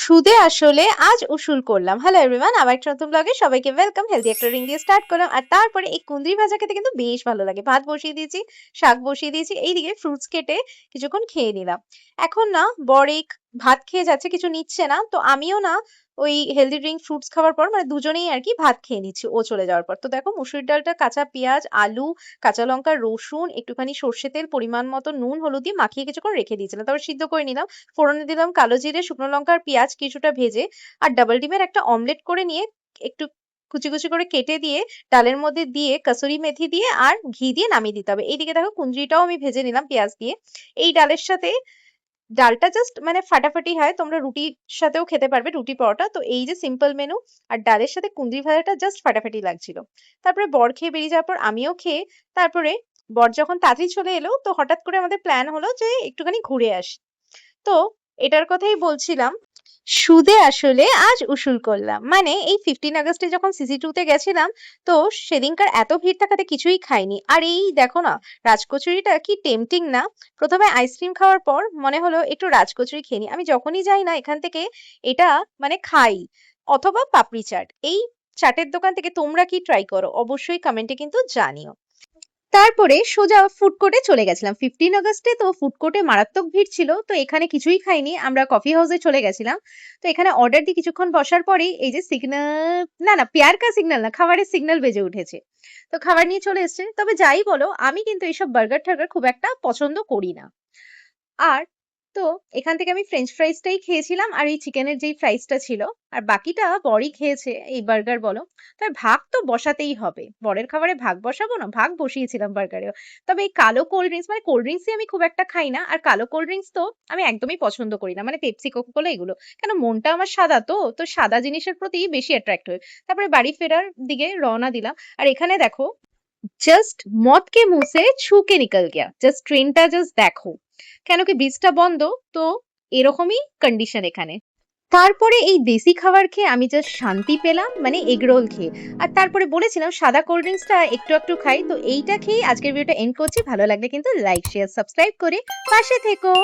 সুদে আসলে আজ উসুল করলাম। হ্যালো এভরিওয়ান, আমার একটা নতুন ব্লগে সবাইকে ওয়েলকাম। হেলদি একটা রিং দিয়ে স্টার্ট করলাম। আর তারপরে এই কুঁদরি ভাজা খেতে কিন্তু বেশ ভালো লাগে। ভাত বসিয়ে দিয়েছি, শাক বসিয়ে দিয়েছি, এইদিকে ফ্রুটস কেটে কিছুক্ষণ খেয়ে নিলাম। এখন না বরেক ভাত খেয়ে যাচ্ছে, কিছু নিচ্ছে না। তো আমিও না ওই হেলদি ড্রিঙ্ক ফ্রুটস খাওয়ার পর মানে দুজনেই আর কি ভাত খেয়ে নিচ্ছি ও চলে যাওয়ার পর। তো দেখো মুসুর ডালটা কাঁচা পেঁয়াজ, আলু, কাঁচা লঙ্কা, রসুন, একটুখানি সর্ষে তেল, পরিমাণ মতো নুন, হলুদ দিয়ে মাখিয়ে কিছুক্ষণ রেখে দিয়েছিলাম। তারপর সিদ্ধ করে নিলাম। ফোড়নে দিলাম কালো জিরে, শুকনো লঙ্কা আর পেঁয়াজ কিছুটা ভেজে, আর ডাবল ডিমের একটা অমলেট করে নিয়ে একটু কুচি কুচি করে কেটে দিয়ে ডালের মধ্যে দিয়ে কাসুরি মেথি দিয়ে আর ঘি দিয়ে নামিয়ে দিতে হবে। এইদিকে দেখো কুঁদরিটাও আমি ভেজে নিলাম পেঁয়াজ দিয়ে। এই ডালের সাথে ডালটা জাস্ট মানে ফাটাফাটি হয়, তোমরা রুটির সাথেও খেতে পারবে, রুটি পরোটা। তো এই যে সিম্পল মেনু, আর ডালের সাথে কুঁদরি ভাজাটা জাস্ট ফাটাফাটি লাগছিল। তারপরে বর খেয়ে বেরিয়ে যাওয়ার পর আমিও খেয়ে, তারপরে বর যখন তাড়াতাড়ি চলে এলো তো হঠাৎ করে আমাদের প্ল্যান হলো যে একটুখানি ঘুরে আসি। তো এটার কথাই বলছিলাম। সুদে আসলে আজ উসুল করলাম, মানে এই 15 আগস্টে যখন সিসি 2 তে গেছিলাম, তো সেদিনকার এত ভিড় থাকাতে কিছুই খাইনি। আর এই দেখো না, রাজকচুরিটা কি টেম্পটিং না। প্রথমে আইসক্রিম খাওয়ার পর মনে হলো একটু রাজকচুরি খেয়ে নি। আমি যখনই যাই না এখান থেকে এটা মানে খাই, অথবা পাপড়ি চাট। এই চাটের দোকান থেকে তোমরা কি ট্রাই করো অবশ্যই কমেন্টে কিন্তু জানিও। তারপরে সোজা ফুড কোর্টে চলে গেছিলাম। 15 আগস্টে তো ফুড কোর্টে মারাত্মক ভিড় ছিল, তো এখানে কিছুই খাইনি, আমরা কফি হাউসে চলে গেছিলাম। তো এখানে অর্ডার দিয়ে কিছুক্ষণ বসার পরেই এই যে সিগন্যাল, না না পেয়ার কা সিগন্যাল না, খাবারের সিগন্যাল বেজে উঠেছে। তো খাবার নিয়ে চলে এসেছে। তবে যাই বলো, আমি কিন্তু এইসব বার্গার টার্গার খুব একটা পছন্দ করি না। আর তো এখান থেকে আমি ফ্রেঞ্চ ফ্রাইসটাই খেয়েছিলাম, আর এই চিকেনের যেই ফ্রাইসটা ছিল। আর বাকিটা বরই খেয়েছে, এই বার্গার বলো। তবে ভাগ তো বসাতেই হবে, বরের খাবারে ভাগ বসাবো না, ভাগ বসিয়েছিলাম বার্গারেও। তবে এই কালো কোল্ড ড্রিঙ্কস, মানে কোল্ড ড্রিঙ্কসই আমি খুব একটা খাই না, আর কালো কোল্ড ড্রিঙ্কস তো আমি একদমই পছন্দ করি না, মানে পেপসি, কোকা কোলা এগুলো। কেন, মনটা আমার সাদা, তো সাদা জিনিসের প্রতি বেশি অ্যাট্রাক্ট হই। তারপরে বাড়ি ফেরার দিকে রওনা দিলাম। আর এখানে দেখো, জাস্ট মদ কে মুंह से छू के निकल गया, জাস্ট ট্রেনটা জাস্ট দেখো। কেন কি ব্রিজটা বন্ধ, তো এরকমই কন্ডিশন এখানে। তারপরে এই দেশি খাবার খেয়ে আমি জাস্ট শান্তি পেলাম, মানে এগরোল খেয়ে। আর তারপরে বলেছিলাম সাদা কোল্ড ড্রিঙ্কসটা একটু একটু খাই, তো এইটা খেয়ে আজকের ভিডিওটা এন্ড করছি। ভালো লাগলে কিন্তু লাইক শেয়ার সাবস্ক্রাইব করে পাশে থেকো।